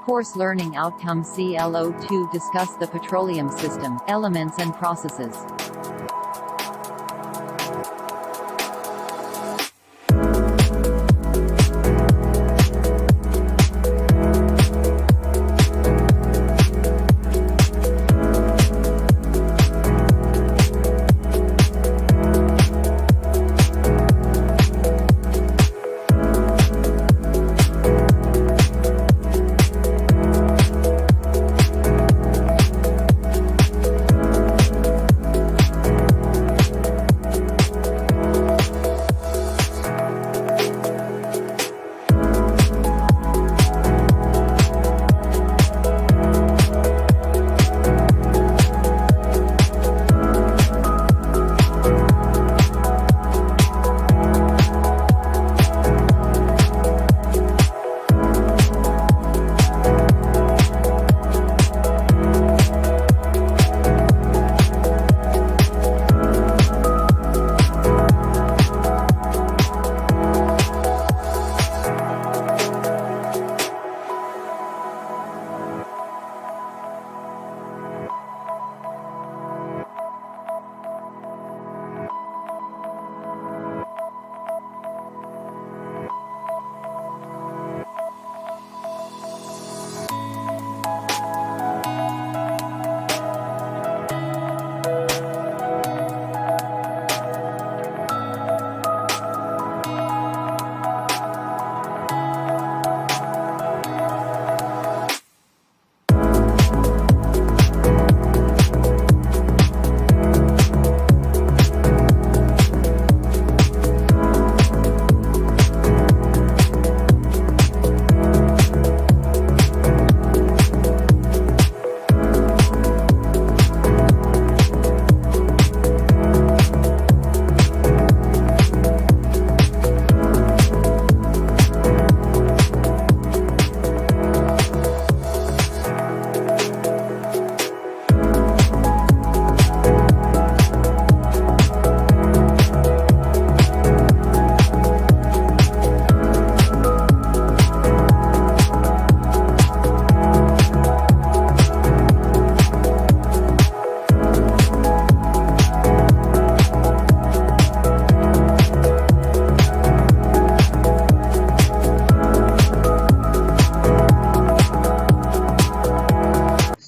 Course Learning Outcome CLO2 discuss the petroleum system, elements and processes.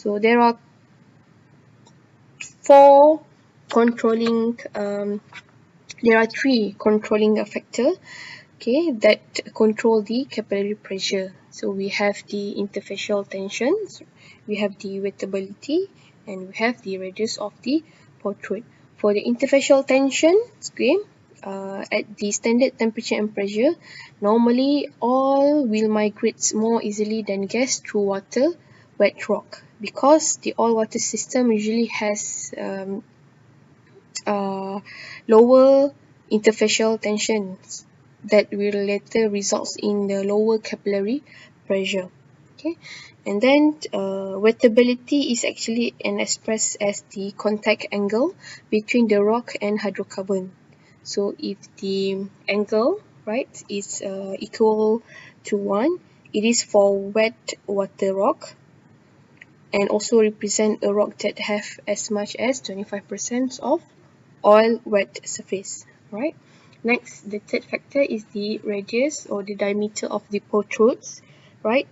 So there are four controlling there are three controlling factors, okay, that control the capillary pressure. So we have the interfacial tensions, we have the wettability, and we have the radius of the protrude. For the interfacial tension, okay, at the standard temperature and pressure, normally oil will migrate more easily than gas through water wet rock, because the oil water system usually has lower interfacial tensions that will later result in the lower capillary pressure. Okay, and then wettability is actually expressed as the contact angle between the rock and hydrocarbon. So if the angle, right, is equal to 1, it is for wet water rock, and also represent a rock that have as much as 25% of oil wet surface, right? Next, the third factor is the radius or the diameter of the protrudes, right?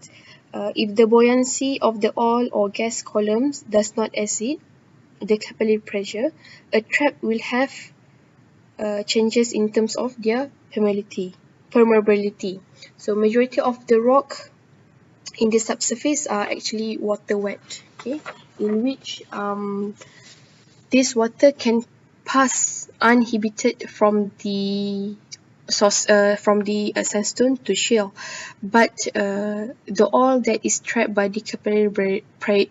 If the buoyancy of the oil or gas columns does not exceed the capillary pressure, a trap will have changes in terms of their permeability. So majority of the rock in the subsurface are actually water wet, okay, in which this water can pass uninhibited from the source, from the sandstone to shale, but the oil that is trapped by the capillary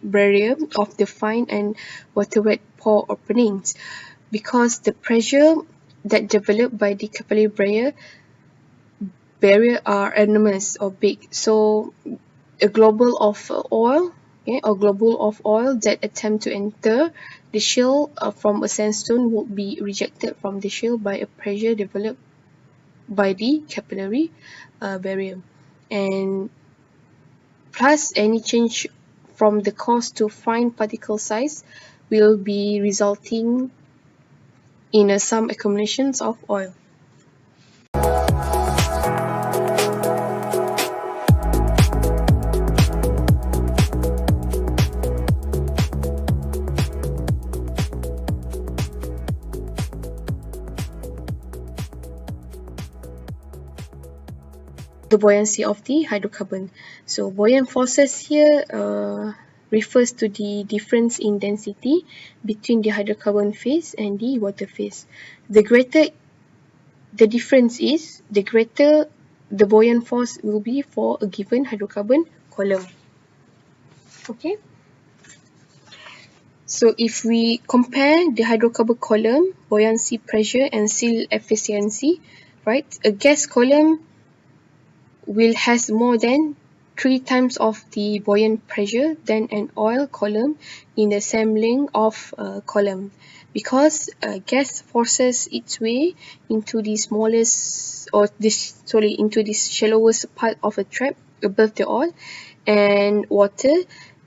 barrier of the fine and water wet pore openings, because the pressure that developed by the capillary barrier are enormous or big. So a globule of oil, okay, or globule of oil that attempt to enter the shale from a sandstone would be rejected from the shale by a pressure developed by the capillary barrier. And plus any change from the coarse to fine particle size will be resulting in some accumulations of oil. The buoyancy of the hydrocarbon. So buoyant forces here refers to the difference in density between the hydrocarbon phase and the water phase. The greater the difference is, the greater the buoyant force will be for a given hydrocarbon column. Okay. So if we compare the hydrocarbon column, buoyancy, pressure, and seal efficiency, right? A gas column will has more than 3 times of the buoyant pressure than an oil column in the same length of column, because gas forces its way into the smallest into this shallowest part of a trap above the oil and water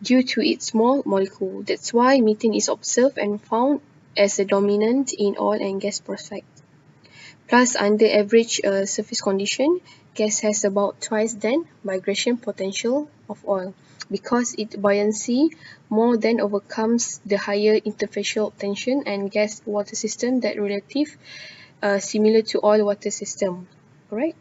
due to its small molecule. That's why methane is observed and found as a dominant in oil and gas process. Plus, under average surface condition, gas has about twice the migration potential of oil, because its buoyancy more than overcomes the higher interfacial tension and gas water system that relative similar to oil water system. Alright.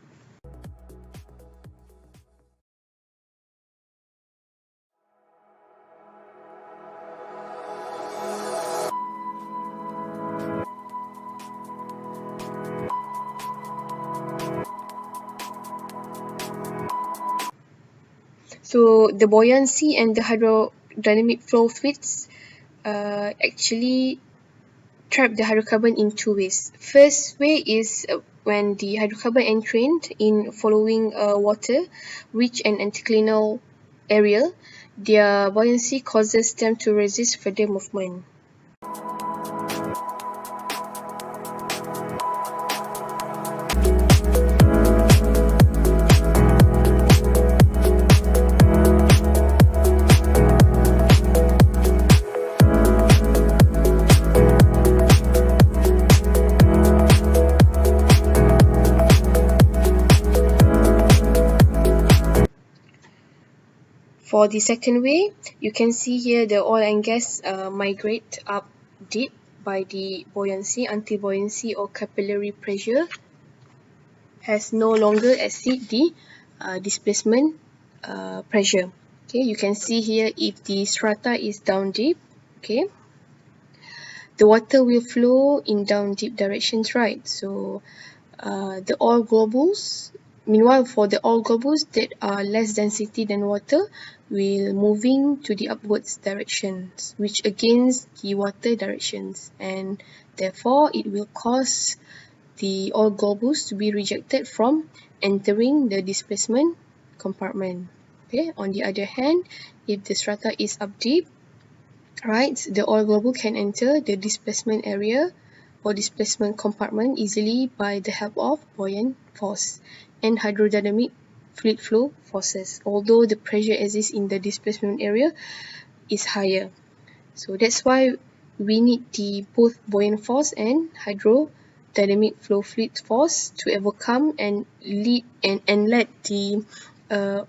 So the buoyancy and the hydrodynamic flow fluids actually trap the hydrocarbon in two ways. First way is when the hydrocarbon entrained in following water reach an anticlinal area, their buoyancy causes them to resist further movement. For the second way, you can see here the oil and gas migrate up deep by the buoyancy until buoyancy or capillary pressure has no longer exceed the displacement pressure. Okay, you can see here if the strata is down deep, okay, the water will flow in down deep directions, right? So the oil globules, meanwhile for the oil globules that are less density than water, will moving to the upwards directions, which against the water directions, and therefore it will cause the oil globules to be rejected from entering the displacement compartment. Okay, on the other hand, if the strata is up deep, right, the oil globule can enter the displacement area or displacement compartment easily by the help of buoyant force and hydrodynamic fluid flow forces, although the pressure exists in the displacement area is higher. So that's why we need the both buoyant force and hydrodynamic flow fluid force to overcome and lead and let the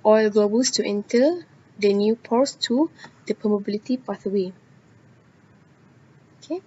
oil globules to enter the new pores to the permeability pathway. Okay.